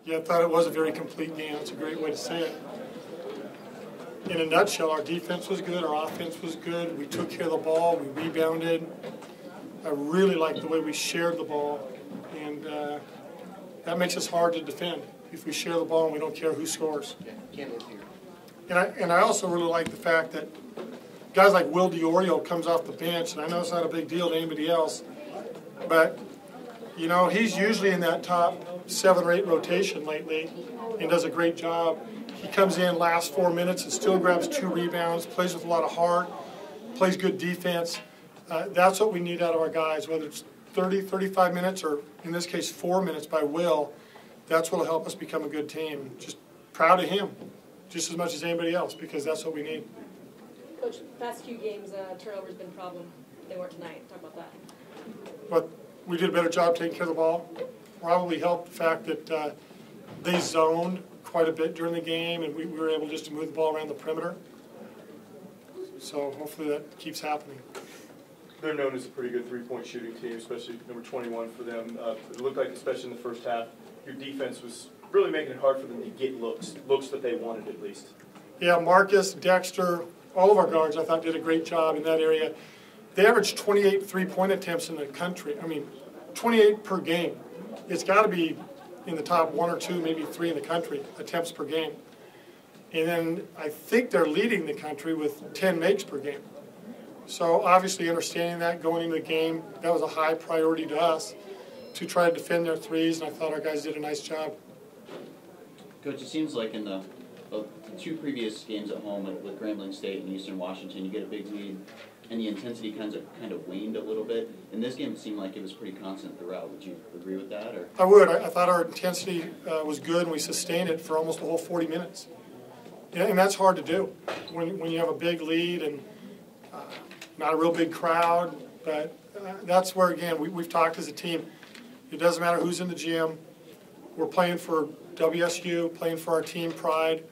Yeah, I thought it was a very complete game. That's a great way to say it. In a nutshell, our defense was good, our offense was good. We took care of the ball, we rebounded. I really liked the way we shared the ball, and that makes us hard to defend if we share the ball and we don't care who scores. And I also really like the fact that guys like Will DiOrio comes off the bench, and I know it's not a big deal to anybody else, but you know, he's usually in that top 7 or 8 rotation lately and does a great job. He comes in last 4 minutes and still grabs 2 rebounds, plays with a lot of heart, plays good defense. That's what we need out of our guys, whether it's 30, 35 minutes or, in this case, 4 minutes by Will. That's what will help us become a good team. Just proud of him, just as much as anybody else, because that's what we need. Coach, past few games, turnovers been a problem. They weren't tonight. Talk about that. But we did a better job taking care of the ball. Probably helped the fact that they zoned quite a bit during the game, and we were able just to move the ball around the perimeter. So hopefully that keeps happening. They're known as a pretty good three-point shooting team, especially number 21 for them. It looked like, especially in the first half, your defense was really making it hard for them to get looks that they wanted at least. Yeah, Marcus, Dexter, all of our guards, I thought, did a great job in that area. They averaged 28 three-point attempts in the country. I mean, 28 per game. It's got to be in the top 1 or 2, maybe 3 in the country, attempts per game. And then I think they're leading the country with 10 makes per game. So obviously understanding that going into the game, that was a high priority to us to try to defend their threes, and I thought our guys did a nice job. Coach, it seems like in the 2 previous games at home with Grambling State and Eastern Washington, you get a big lead, and the intensity kind of waned a little bit. In this game, it seemed like it was pretty constant throughout. Would you agree with that? Or? I would. I thought our intensity was good, and we sustained it for almost the whole 40 minutes. And that's hard to do when you have a big lead and not a real big crowd. But that's where, again, we've talked as a team. It doesn't matter who's in the gym. We're playing for WSU, playing for our team pride,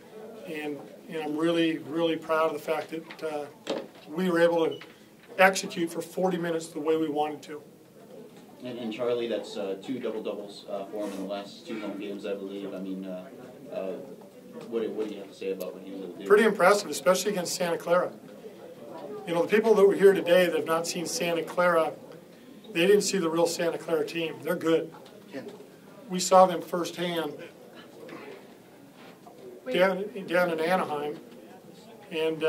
and I'm really, really proud of the fact that we were able to execute for 40 minutes the way we wanted to. And Charlie, that's 2 double-doubles for him in the last 2 home games, I believe. I mean, what do you have to say about what he was able to do? Pretty impressive, especially against Santa Clara. You know, the people that were here today that have not seen Santa Clara, they didn't see the real Santa Clara team. They're good. We saw them firsthand down in Anaheim, and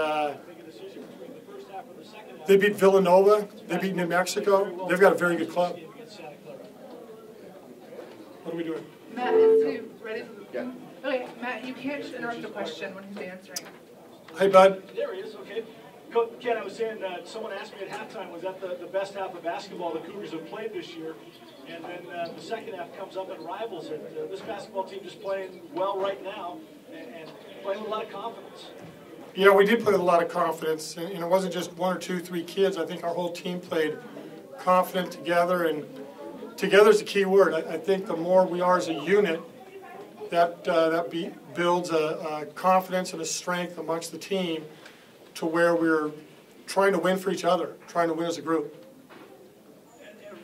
they beat Villanova. They beat New Mexico. They've got a very good club. What are we doing? Matt, is he ready? Yeah. Okay, Matt, you can't interrupt the question when he's answering. Hey, bud. There he is, okay. Ken, I was saying, someone asked me at halftime, was that the best half of basketball the Cougars have played this year? And then the second half comes up and rivals it. This basketball team just playing well right now and playing with a lot of confidence. Yeah, we did play with a lot of confidence. And it wasn't just 1 or 2, 3 kids. I think our whole team played confident together. And together is the key word. I think the more we are as a unit, that builds a confidence and a strength amongst the team to where we're trying to win for each other, trying to win as a group.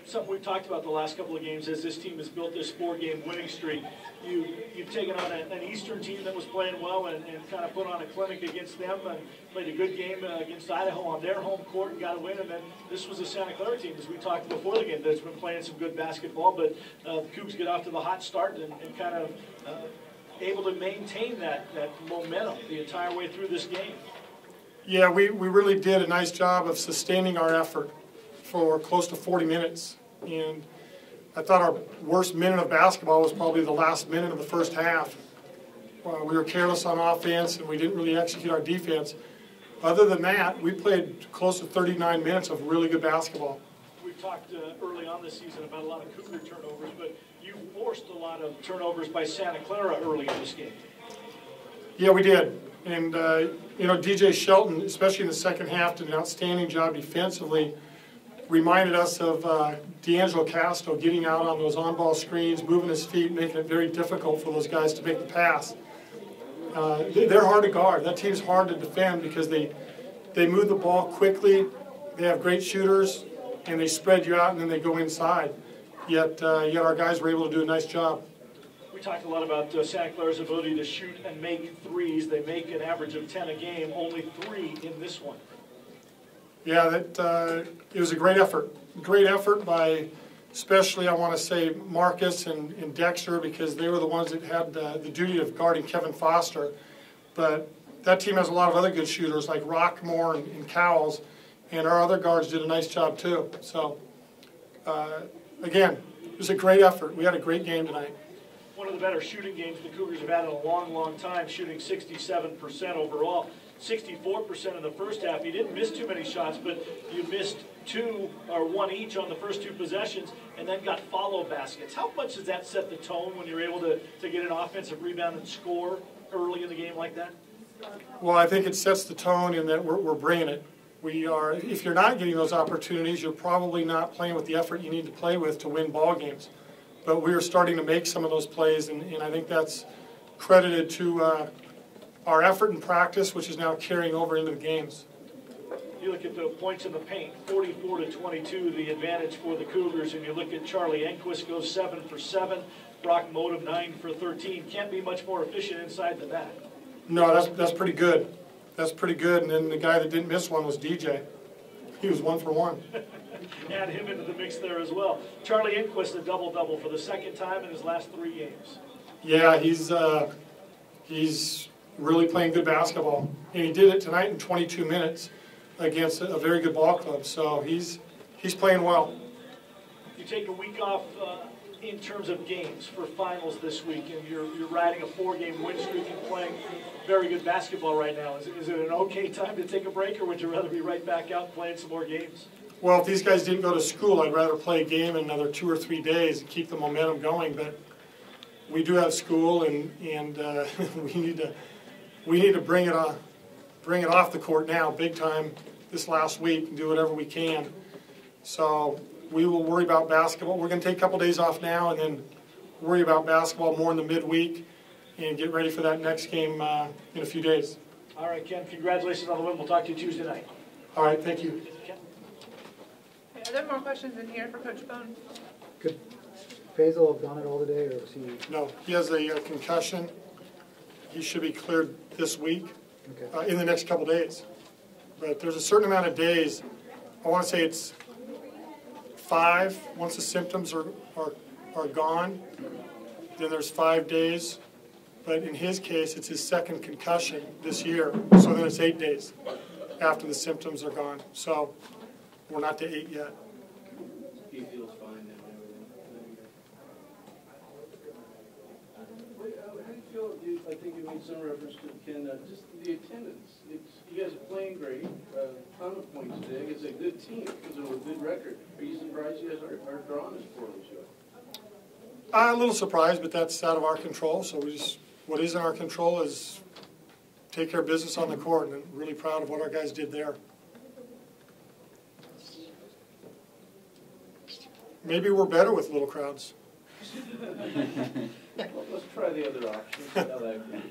Something we've talked about the last couple of games as this team has built this 4-game winning streak. You've taken on an Eastern team that was playing well and kind of put on a clinic against them and played a good game against Idaho on their home court and got a win. And then this was a Santa Clara team, as we talked before the game, that's been playing some good basketball. But the Cougs get off to the hot start and kind of able to maintain that momentum the entire way through this game. Yeah, we really did a nice job of sustaining our effort for close to 40 minutes. And I thought our worst minute of basketball was probably the last minute of the first half. We were careless on offense and we didn't really execute our defense. Other than that, we played close to 39 minutes of really good basketball. We've talked early on this season about a lot of Cougar turnovers, but you forced a lot of turnovers by Santa Clara early in this game. Yeah, we did. And, you know, DJ Shelton, especially in the second half, did an outstanding job defensively. Reminded us of D'Angelo Castro getting out on those on-ball screens, moving his feet, making it very difficult for those guys to make the pass. They're hard to guard. That team's hard to defend because they move the ball quickly, they have great shooters, and they spread you out and then they go inside. Yet our guys were able to do a nice job. We talked a lot about Santa Clara's ability to shoot and make threes. They make an average of 10 a game, only 3 in this one. Yeah, it was a great effort. Great effort by, especially I want to say Marcus and Dexter, because they were the ones that had the duty of guarding Kevin Foster. But that team has a lot of other good shooters like Rockmore and Cowles, and our other guards did a nice job too. So, again, it was a great effort. We had a great game tonight. One of the better shooting games the Cougars have had in a long, long time, shooting 67% overall. 64% in the first half. You didn't miss too many shots, but you missed 2 or 1 each on the first 2 possessions and then got follow baskets. How much does that set the tone when you're able to get an offensive rebound and score early in the game like that? Well, I think it sets the tone in that we're bringing it. We are, if you're not getting those opportunities, you're probably not playing with the effort you need to play with to win ball games. But we are starting to make some of those plays, and I think that's credited to our effort in practice, which is now carrying over into the games. You look at the points in the paint, 44-22, the advantage for the Cougars, and you look at Charlie Enquist goes 7 for 7, Brock Motive 9 for 13. Can't be much more efficient inside than that. No, that's pretty good. That's pretty good. And then the guy that didn't miss one was DJ. He was 1 for 1. Add him into the mix there as well. Charlie Enquist a double-double for the second time in his last 3 games. Yeah, he's really playing good basketball, and he did it tonight in 22 minutes against a very good ball club. So he's playing well. You take a week off in terms of games for finals this week, and you're riding a 4-game win streak and playing very good basketball right now. Is it an okay time to take a break, or would you rather be right back out playing some more games? Well, if these guys didn't go to school, I'd rather play a game in another 2 or 3 days and keep the momentum going. But we do have school, and we need to bring it off the court now, big time, this last week, and do whatever we can. So we will worry about basketball. We're going to take a couple days off now, and then worry about basketball more in the midweek, and get ready for that next game in a few days. All right, Ken. Congratulations on the win. We'll talk to you Tuesday night. All right, thank you. Ken? Are there more questions in here for Coach Bone? Could Faisal have done it all today, or was he? No, he has a concussion. He should be cleared this week, Okay. in the next couple days. But there's a certain amount of days. I want to say it's 5. Once the symptoms are gone, then there's 5 days. But in his case, it's his second concussion this year, so then it's 8 days after the symptoms are gone. So we're not to 8 yet. He feels fine now. How do you feel? I think you made some reference to Ken. Just the attendance. You guys are playing great. Ton of points today. It's a good team because of a good record. Are you surprised you guys are drawing as poorly as you are? A little surprised, but that's out of our control. So what is in our control is take care of business on the court, and I'm really proud of what our guys did there. Maybe we're better with little crowds. Well, let's try the other option. See how that goes.